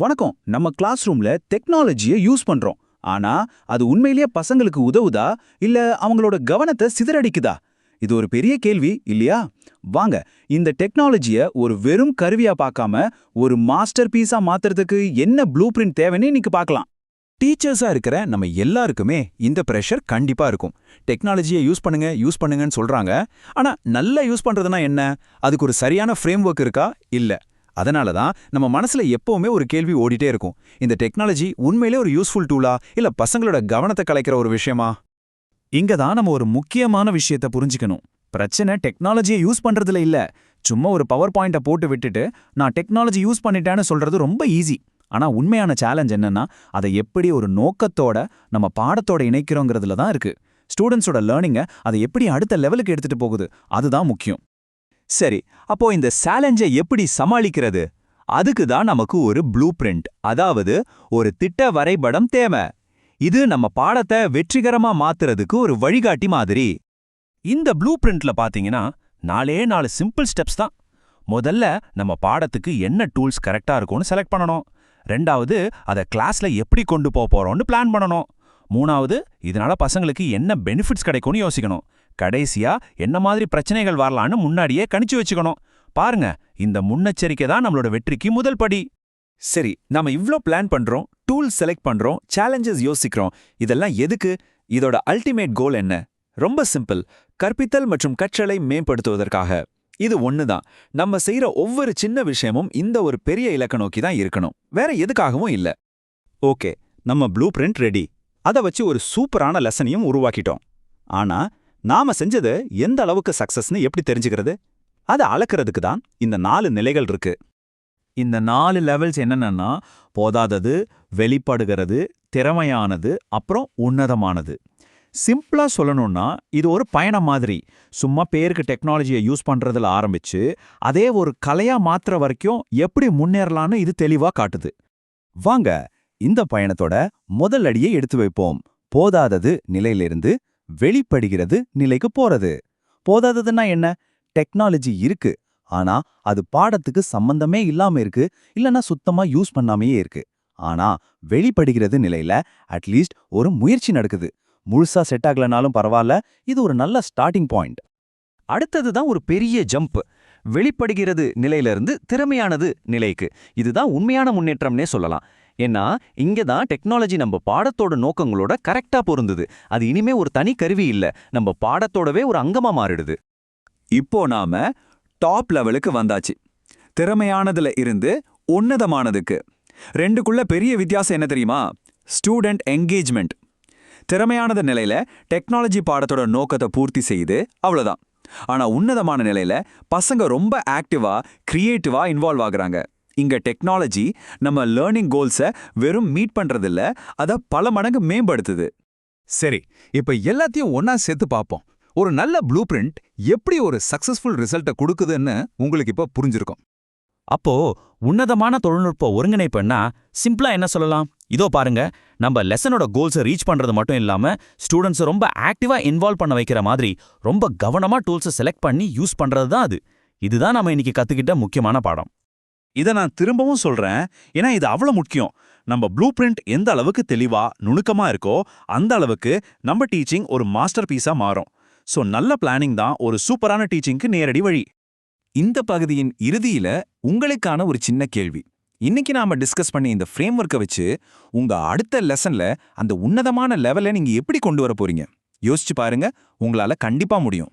வணக்கம். நம்ம கிளாஸ் ரூம்ல டெக்னாலஜியை யூஸ் பண்றோம். ஆனா அது உண்மையிலேயே பசங்களுக்கு உதவுதா இல்ல அவங்களோட கவனத்தை சிதறடிக்குதா? இது ஒரு பெரிய கேள்வி இல்லையா? வாங்க, இந்த டெக்னாலஜியை ஒரு வெறும் கருவியா பார்க்காம ஒரு மாஸ்டர் பீஸா மாத்துறதுக்கு என்ன ப்ளூ பிரிண்ட் தேவைன்னு இன்னைக்கு பார்க்கலாம். டீச்சர்ஸா இருக்கிற நம்ம எல்லாருக்குமே இந்த பிரஷர் கண்டிப்பா இருக்கும். டெக்னாலஜியை யூஸ் பண்ணுங்கன்னு சொல்றாங்க. ஆனா நல்லா யூஸ் பண்றதுனா என்ன? அதுக்கு ஒரு சரியான ஃப்ரேம் ஒர்க் இருக்கா? இல்ல. அதனால தான் நம்ம மனசுல எப்பவுமே ஒரு கேள்வி ஓடிட்டே இருக்கும். இந்த டெக்னாலஜி உண்மையிலே ஒரு யூஸ்ஃபுல் டூலா இல்ல பசங்களோட கவனத்தை கலைக்கிற ஒரு விஷயமா? இங்க தான் நம்ம ஒரு முக்கியமான விஷயத்த புரிஞ்சுக்கணும். பிரச்சனை டெக்னாலஜியை யூஸ் பண்றதுல இல்ல. சும்மா ஒரு பவர் பாயிண்ட போட்டு விட்டுட்டு நான் டெக்னாலஜி யூஸ் பண்ணிட்டேன்னு சொல்றது ரொம்ப ஈஸி. ஆனா உண்மையான சேலஞ்ச் என்னன்னா, அதை எப்படி ஒரு நோக்கத்தோட நம்ம பாடத்தோட இணைக்கிறோங்கிறதுல தான் இருக்கு. ஸ்டூடெண்ட்ஸோட லேர்னிங்கை அதை எப்படி அடுத்த லெவலுக்கு எடுத்துட்டு போகுது, அதுதான் முக்கியம். சரி, அப்போ இந்த சேலஞ்சை எப்படி சமாளிக்கிறது? அதுக்கு தான் நமக்கு ஒரு ப்ளூ பிரிண்ட், அதாவது ஒரு திட்ட வரைபடம் தேவை. இது நம்ம பாடத்தை வெற்றிகரமா மாத்துறதுக்கு ஒரு வழிகாட்டி மாதிரி. இந்த ப்ளூ பிரிண்ட்ல பாத்தீங்கன்னா 4 சிம்பிள் ஸ்டெப்ஸ் தான். முதல்ல நம்ம பாடத்துக்கு என்ன டூல்ஸ் கரெக்டா இருக்கும்னு செலக்ட் பண்ணணும். ரெண்டாவது, அதை கிளாஸ்ல எப்படி கொண்டு போறோம்னு பிளான் பண்ணணும். மூணாவது, இதனால பசங்களுக்கு என்ன பெனிஃபிட்ஸ் கிடைக்கும்னு யோசிக்கணும். கடைசியா என்ன மாதிரி பிரச்சனைகள் வரலான்னு முன்னாடியே கணிச்சு வச்சுக்கணும். பாருங்க, இந்த முன்னெச்சரிக்கை தான் நம்மளோட வெற்றிக்கு முதல் படி. சரி, நாம இவ்ளோ பிளான் பண்றோம், டூல்ஸ் செலக்ட் பண்றோம், சேலஞ்சஸ் யோசிக்கிறோம். இதெல்லாம் எதுக்கு? இதோட அல்டிமேட் கோல் என்ன? ரொம்ப சிம்பிள். கற்பித்தல் மற்றும் கற்றலை மேம்படுத்துவதற்காக. இது ஒண்ணுதான். நம்ம செய்யற ஒவ்வொரு சின்ன விஷயமும் இந்த ஒரு பெரிய இலக்க நோக்கி தான் இருக்கணும். வேற எதுக்காகவும் இல்ல. ஓகே, நம்ம ப்ளூ பிரிண்ட் ரெடி. அதை வச்சு ஒரு சூப்பரான லெசனையும் உருவாக்கிட்டோம். ஆனா நாம செஞ்சது எந்த அளவுக்கு சக்சஸ்னு எப்படி தெரிஞ்சுக்கிறது? அதை அளக்கிறதுக்கு தான் இந்த 4 நிலைகள் இருக்கு. இந்த 4 லெவல்ஸ் என்னென்னா, போதாதது, வெளிப்படுகிறது, திறமையானது, அப்புறம் உன்னதமானது. சிம்பிளா சொல்லணும்னா இது ஒரு பயணம் மாதிரி. சும்மா பேருக்கு டெக்னாலஜியை யூஸ் பண்றதுல ஆரம்பிச்சு அதே ஒரு கலையா மாத்துற வரைக்கும் எப்படி முன்னேறலான்னு இது தெளிவா காட்டுது. வாங்க, இந்த பயணத்தோட முதல் அடியை எடுத்து வைப்போம். போதாதது நிலையிலிருந்து வெளிப்படுகிறது நிலைக்கு போறது. போதாததுன்னா என்ன? டெக்னாலஜி இருக்கு, ஆனா அது பாடத்துக்கு சம்பந்தமே இல்லாம இருக்கு, இல்லனா சுத்தமா யூஸ் பண்ணாமையே இருக்கு. ஆனா வெளிப்படுகிறது நிலையில அட்லீஸ்ட் ஒரு முயற்சி நடக்குது. முழுசா செட் ஆகலனாலும் பரவாயில்ல, இது ஒரு நல்ல ஸ்டார்டிங் பாயிண்ட். அடுத்ததுதான் ஒரு பெரிய ஜம்ப். வெளிப்படுகிறது நிலையிலிருந்து திறமையானது நிலைக்கு. இதுதான் உண்மையான முன்னேற்றம்னே சொல்லலாம். ஏன்னா இங்க தான் டெக்னாலஜி நம்ம பாடத்தோட நோக்கங்களோட கரெக்டா பொருந்துது. அது இனிமே ஒரு தனி கருவி இல்ல, நம்ம பாடத்தோடவே ஒரு அங்கமா மாறிடுது. இப்போ நாம டாப் லெவலுக்கு வந்தாச்சு. திறமையானதுல இருந்து உன்னதமானதுக்கு. ரெண்டுக்குள்ள பெரிய வித்தியாசம் என்ன தெரியுமா? Student engagement. திறமையானது நிலையில டெக்னாலஜி பாடத்தோட நோக்கத்தை பூர்த்தி செய்யுது, அவ்வளவுதான். ஆனா உன்னதமான நிலையில பசங்க ரொம்ப ஆக்டிவா, கிரியேட்டிவா இன்வால்வ் ஆகுறாங்க. இங்க டெக்னாலஜி நம்ம லேர்னிங் கோல்ஸை வெறும் மீட் பண்றதில்ல, அதை பல மடங்கு மேம்படுத்துது. சரி, இப்ப எல்லாத்தையும் ஒன்னா சேர்த்து பார்ப்போம். ஒரு நல்ல ப்ளூ பிரிண்ட் எப்படி ஒரு சக்சஸ்ஃபுல் ரிசல்ட்டை கொடுக்குதுன்னு உங்களுக்கு இப்ப புரிஞ்சிருக்கும். அப்போ உன்னதமான தொழில்நுட்ப ஒருங்கிணைப்புன்னா சிம்பிளா என்ன சொல்லலாம்? இதோ பாருங்க, நம்ம லெசனோட கோல்ஸை ரீச் பண்றது மட்டும் இல்லாம ஸ்டூடெண்ட்ஸை ரொம்ப ஆக்டிவா இன்வால்வ் பண்ண வைக்கிற மாதிரி ரொம்ப கவனமா டூல்ஸை செலக்ட் பண்ணி யூஸ் பண்றது தான் அது. இதுதான் நம்ம இன்னைக்கு கத்துக்கிட்ட முக்கியமான பாடம். இதை நான் திரும்பவும் சொல்றேன், ஏன்னா இது அவ்வளவு முக்கியம். நம்ம ப்ளூ பிரிண்ட் எந்த அளவுக்கு தெளிவா நுணுக்கமா இருக்கோ அந்த அளவுக்கு நம்ம டீச்சிங் ஒரு மாஸ்டர் பீஸா மாறும். சோ நல்ல பிளானிங் தான் ஒரு சூப்பரான டீச்சிங்க்கு நேரடி வழி. இந்த பகுதியின் இறுதியில உங்களுக்கான ஒரு சின்ன கேள்வி. இன்னைக்கு நாம டிஸ்கஸ் பண்ணி இந்த ஃப்ரேம் ஒர்க்கை வச்சு உங்க அடுத்த லெசன்ல அந்த உன்னதமான லெவலை நீங்க எப்படி கொண்டு வர போறீங்க? யோசிச்சு பாருங்க, உங்களால கண்டிப்பா முடியும்.